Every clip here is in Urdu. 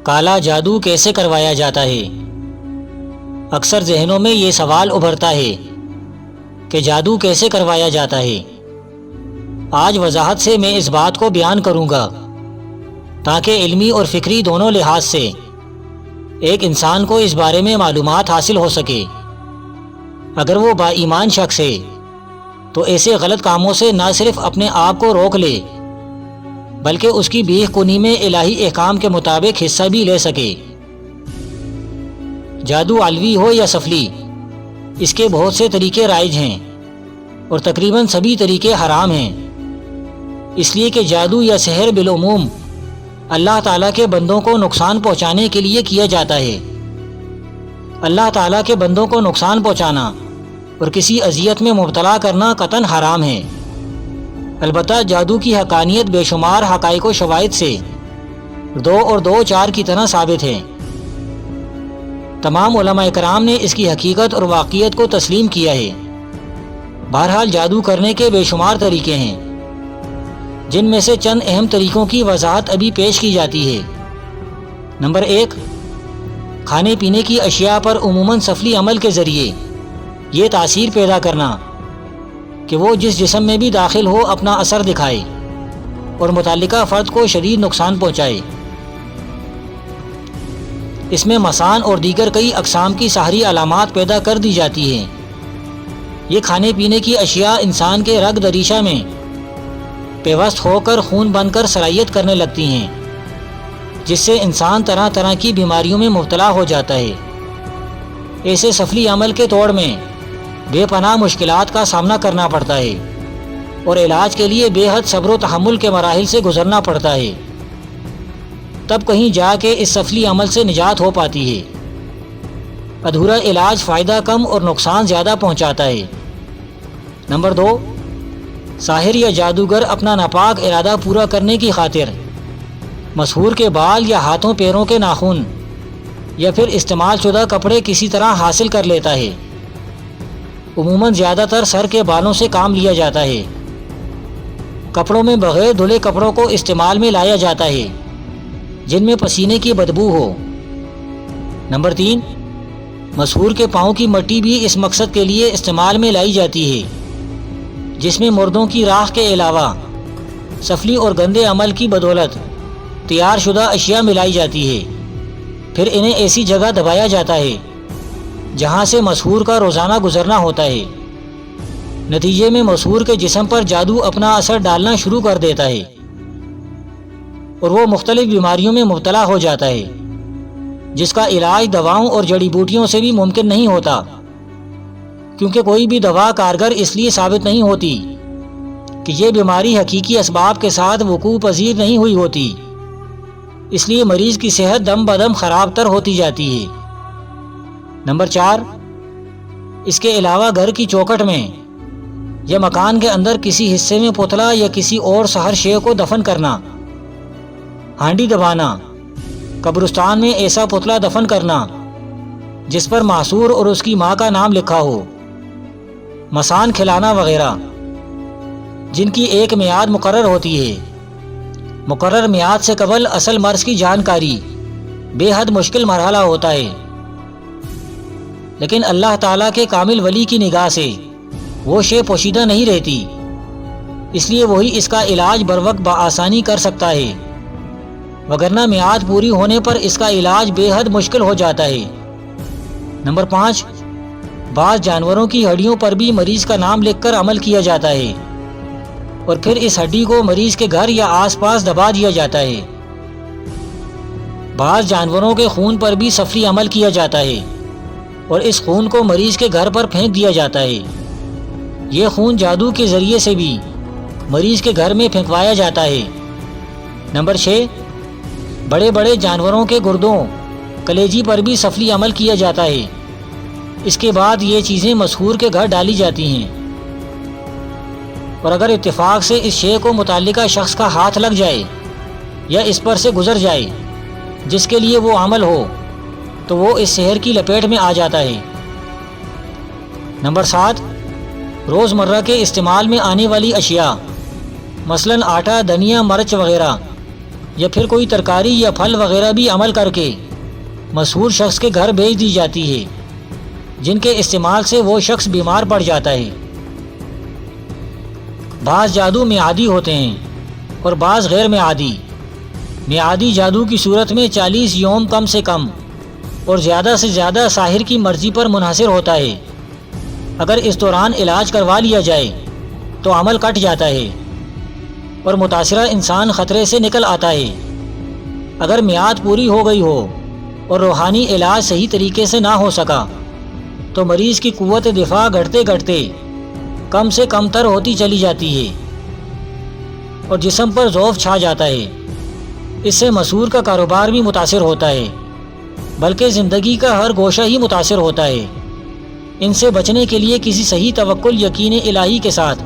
کالا جادو کیسے کروایا جاتا ہے؟ اکثر ذہنوں میں یہ سوال ابھرتا ہے کہ جادو کیسے کروایا جاتا ہے۔ آج وضاحت سے میں اس بات کو بیان کروں گا تاکہ علمی اور فکری دونوں لحاظ سے ایک انسان کو اس بارے میں معلومات حاصل ہو سکے۔ اگر وہ با ایمان شخص ہے تو ایسے غلط کاموں سے نہ صرف اپنے آپ کو روک لے بلکہ اس کی بیخ کنی میں الہی احکام کے مطابق حصہ بھی لے سکے۔ جادو علوی ہو یا سفلی، اس کے بہت سے طریقے رائج ہیں اور تقریباً سبھی طریقے حرام ہیں، اس لیے کہ جادو یا سحر بالعموم اللہ تعالیٰ کے بندوں کو نقصان پہنچانے کے لیے کیا جاتا ہے۔ اللہ تعالیٰ کے بندوں کو نقصان پہنچانا اور کسی اذیت میں مبتلا کرنا قطعاً حرام ہے۔ البتہ جادو کی حقانیت بے شمار حقائق و شواہد سے 2 اور 2 4 کی طرح ثابت ہے۔ تمام علماء کرام نے اس کی حقیقت اور واقعیت کو تسلیم کیا ہے۔ بہرحال جادو کرنے کے بے شمار طریقے ہیں، جن میں سے چند اہم طریقوں کی وضاحت ابھی پیش کی جاتی ہے۔ نمبر 1، کھانے پینے کی اشیاء پر عموماً سفلی عمل کے ذریعے یہ تاثیر پیدا کرنا کہ وہ جس جسم میں بھی داخل ہو اپنا اثر دکھائے اور متعلقہ فرد کو شدید نقصان پہنچائے۔ اس میں مسان اور دیگر کئی اقسام کی سحری علامات پیدا کر دی جاتی ہیں۔ یہ کھانے پینے کی اشیاء انسان کے رگ دریشہ میں پیوست ہو کر خون بن کر سرایت کرنے لگتی ہیں، جس سے انسان طرح طرح کی بیماریوں میں مبتلا ہو جاتا ہے۔ ایسے سفلی عمل کے توڑ میں بے پناہ مشکلات کا سامنا کرنا پڑتا ہے اور علاج کے لیے بے حد صبر و تحمل کے مراحل سے گزرنا پڑتا ہے، تب کہیں جا کے اس سفلی عمل سے نجات ہو پاتی ہے۔ ادھورا علاج فائدہ کم اور نقصان زیادہ پہنچاتا ہے۔ نمبر 2، ساحر یا جادوگر اپنا ناپاک ارادہ پورا کرنے کی خاطر مسحور کے بال یا ہاتھوں پیروں کے ناخن یا پھر استعمال شدہ کپڑے کسی طرح حاصل کر لیتا ہے۔ عموماً زیادہ تر سر کے بالوں سے کام لیا جاتا ہے۔ کپڑوں میں بغیر دھلے کپڑوں کو استعمال میں لایا جاتا ہے جن میں پسینے کی بدبو ہو۔ نمبر 3، مسحور کے پاؤں کی مٹی بھی اس مقصد کے لیے استعمال میں لائی جاتی ہے، جس میں مردوں کی راکھ کے علاوہ سفلی اور گندے عمل کی بدولت تیار شدہ اشیاء ملائی جاتی ہے، پھر انہیں ایسی جگہ دبایا جاتا ہے جہاں سے مسحور کا روزانہ گزرنا ہوتا ہے۔ نتیجے میں مسحور کے جسم پر جادو اپنا اثر ڈالنا شروع کر دیتا ہے اور وہ مختلف بیماریوں میں مبتلا ہو جاتا ہے، جس کا علاج دواؤں اور جڑی بوٹیوں سے بھی ممکن نہیں ہوتا، کیونکہ کوئی بھی دوا کارگر اس لیے ثابت نہیں ہوتی کہ یہ بیماری حقیقی اسباب کے ساتھ وقوع پذیر نہیں ہوئی ہوتی، اس لیے مریض کی صحت دم بدم خراب تر ہوتی جاتی ہے۔ نمبر 4، اس کے علاوہ گھر کی چوکھٹ میں یا مکان کے اندر کسی حصے میں پتلا یا کسی اور سحر شے کو دفن کرنا، ہانڈی دبانا، قبرستان میں ایسا پتلا دفن کرنا جس پر محصور اور اس کی ماں کا نام لکھا ہو، مسان کھلانا وغیرہ، جن کی ایک میعاد مقرر ہوتی ہے۔ مقرر میعاد سے قبل اصل مرض کی جانکاری بے حد مشکل مرحلہ ہوتا ہے، لیکن اللہ تعالیٰ کے کامل ولی کی نگاہ سے وہ شے پوشیدہ نہیں رہتی، اس لیے وہی اس کا علاج بروقت بآسانی کر سکتا ہے، وگرنہ میعاد پوری ہونے پر اس کا علاج بے حد مشکل ہو جاتا ہے۔ نمبر 5، بعض جانوروں کی ہڈیوں پر بھی مریض کا نام لکھ کر عمل کیا جاتا ہے اور پھر اس ہڈی کو مریض کے گھر یا آس پاس دبا دیا جاتا ہے۔ بعض جانوروں کے خون پر بھی سفلی عمل کیا جاتا ہے اور اس خون کو مریض کے گھر پر پھینک دیا جاتا ہے۔ یہ خون جادو کے ذریعے سے بھی مریض کے گھر میں پھینکوایا جاتا ہے۔ نمبر 6، بڑے بڑے جانوروں کے گردوں، کلیجی پر بھی سفلی عمل کیا جاتا ہے۔ اس کے بعد یہ چیزیں مسحور کے گھر ڈالی جاتی ہیں، اور اگر اتفاق سے اس شے کو متعلقہ شخص کا ہاتھ لگ جائے یا اس پر سے گزر جائے جس کے لیے وہ عمل ہو تو وہ اس سحر کی لپیٹ میں آ جاتا ہے۔ نمبر 7، روزمرہ کے استعمال میں آنے والی اشیاء مثلاً آٹا، دھنیا، مرچ وغیرہ یا پھر کوئی ترکاری یا پھل وغیرہ بھی عمل کر کے مسحور شخص کے گھر بھیج دی جاتی ہے، جن کے استعمال سے وہ شخص بیمار پڑ جاتا ہے۔ بعض جادو میعادی ہوتے ہیں اور بعض غیر میعادی۔ میعادی جادو کی صورت میں 40 یوم کم سے کم اور زیادہ سے زیادہ ساحر کی مرضی پر منحصر ہوتا ہے۔ اگر اس دوران علاج کروا لیا جائے تو عمل کٹ جاتا ہے اور متاثرہ انسان خطرے سے نکل آتا ہے۔ اگر میعاد پوری ہو گئی ہو اور روحانی علاج صحیح طریقے سے نہ ہو سکا تو مریض کی قوت دفاع گھٹتے گھٹتے کم سے کم تر ہوتی چلی جاتی ہے اور جسم پر ضعف چھا جاتا ہے۔ اس سے مسحور کا کاروبار بھی متاثر ہوتا ہے، بلکہ زندگی کا ہر گوشہ ہی متاثر ہوتا ہے۔ ان سے بچنے کے لیے کسی صحیح توکل یقین الہی کے ساتھ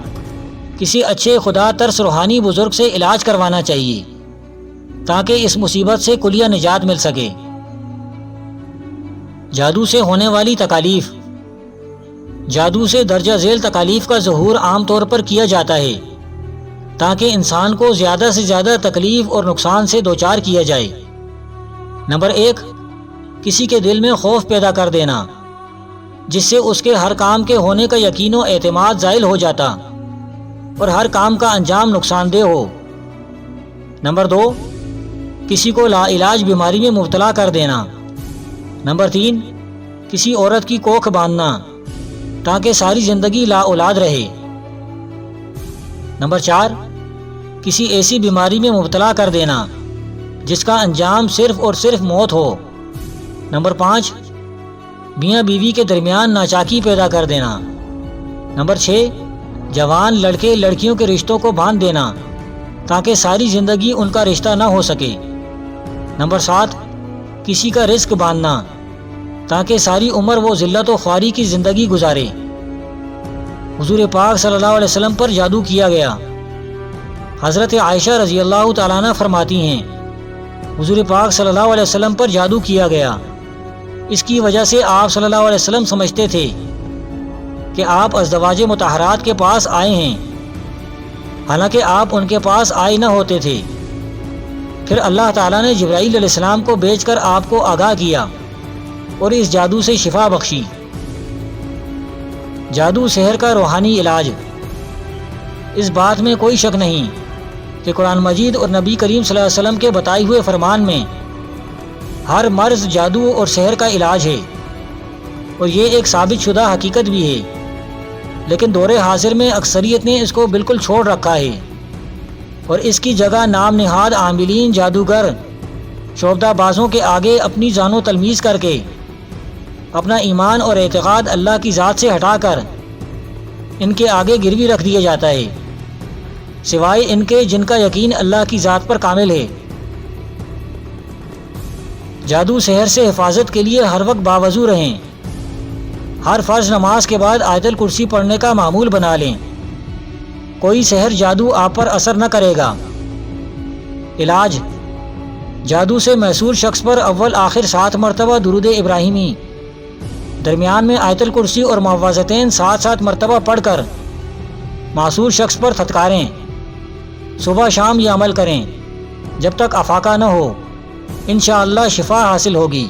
کسی اچھے خدا ترس روحانی بزرگ سے علاج کروانا چاہیے تاکہ اس مصیبت سے کلیہ نجات مل سکے۔ جادو سے ہونے والی تکالیف۔ جادو سے درجہ ذیل تکالیف کا ظہور عام طور پر کیا جاتا ہے تاکہ انسان کو زیادہ سے زیادہ تکلیف اور نقصان سے دوچار کیا جائے۔ نمبر 1، کسی کے دل میں خوف پیدا کر دینا، جس سے اس کے ہر کام کے ہونے کا یقین و اعتماد زائل ہو جاتا اور ہر کام کا انجام نقصان دہ ہو۔ نمبر 2، کسی کو لا علاج بیماری میں مبتلا کر دینا۔ نمبر 3، کسی عورت کی کوکھ باندھنا تاکہ ساری زندگی لا اولاد رہے۔ نمبر 4، کسی ایسی بیماری میں مبتلا کر دینا جس کا انجام صرف اور صرف موت ہو۔ نمبر 5، میاں بیوی کے درمیان ناچاکی پیدا کر دینا۔ نمبر 6، جوان لڑکے لڑکیوں کے رشتوں کو باندھ دینا تاکہ ساری زندگی ان کا رشتہ نہ ہو سکے۔ نمبر 7، کسی کا رزق باندھنا تاکہ ساری عمر وہ ذلت و خواری کی زندگی گزارے۔ حضور پاک صلی اللہ علیہ وسلم پر جادو کیا گیا۔ حضرت عائشہ رضی اللہ تعالیٰ عنہ فرماتی ہیں، حضور پاک صلی اللہ علیہ وسلم پر جادو کیا گیا۔ اس کی وجہ سے آپ صلی اللہ علیہ وسلم سمجھتے تھے کہ آپ ازدواج مطہرات کے پاس آئے ہیں، حالانکہ آپ ان کے پاس آئے نہ ہوتے تھے۔ پھر اللہ تعالیٰ نے جبرائیل علیہ السلام کو بھیج کر آپ کو آگاہ کیا اور اس جادو سے شفا بخشی۔ جادو سحر کا روحانی علاج۔ اس بات میں کوئی شک نہیں کہ قرآن مجید اور نبی کریم صلی اللہ علیہ وسلم کے بتائے ہوئے فرمان میں ہر مرض جادو اور سحر کا علاج ہے، اور یہ ایک ثابت شدہ حقیقت بھی ہے، لیکن دور حاضر میں اکثریت نے اس کو بالکل چھوڑ رکھا ہے اور اس کی جگہ نام نہاد عاملین جادوگر شعبدہ بازوں کے آگے اپنی جان و تلمیذ کر کے اپنا ایمان اور اعتقاد اللہ کی ذات سے ہٹا کر ان کے آگے گروی رکھ دیا جاتا ہے، سوائے ان کے جن کا یقین اللہ کی ذات پر کامل ہے۔ جادو سحر سے حفاظت کے لیے ہر وقت باوضو رہیں۔ ہر فرض نماز کے بعد آیت الکرسی پڑھنے کا معمول بنا لیں۔ کوئی سحر جادو آپ پر اثر نہ کرے گا۔ علاج: جادو سے محصور شخص پر اول آخر 7 مرتبہ درود ابراہیمی، درمیان میں آیت الکرسی اور معوذتین 7 مرتبہ پڑھ کر معصور شخص پر تھتکاریں۔ صبح شام یہ عمل کریں جب تک افاقہ نہ ہو، انشاءاللہ شفا حاصل ہوگی۔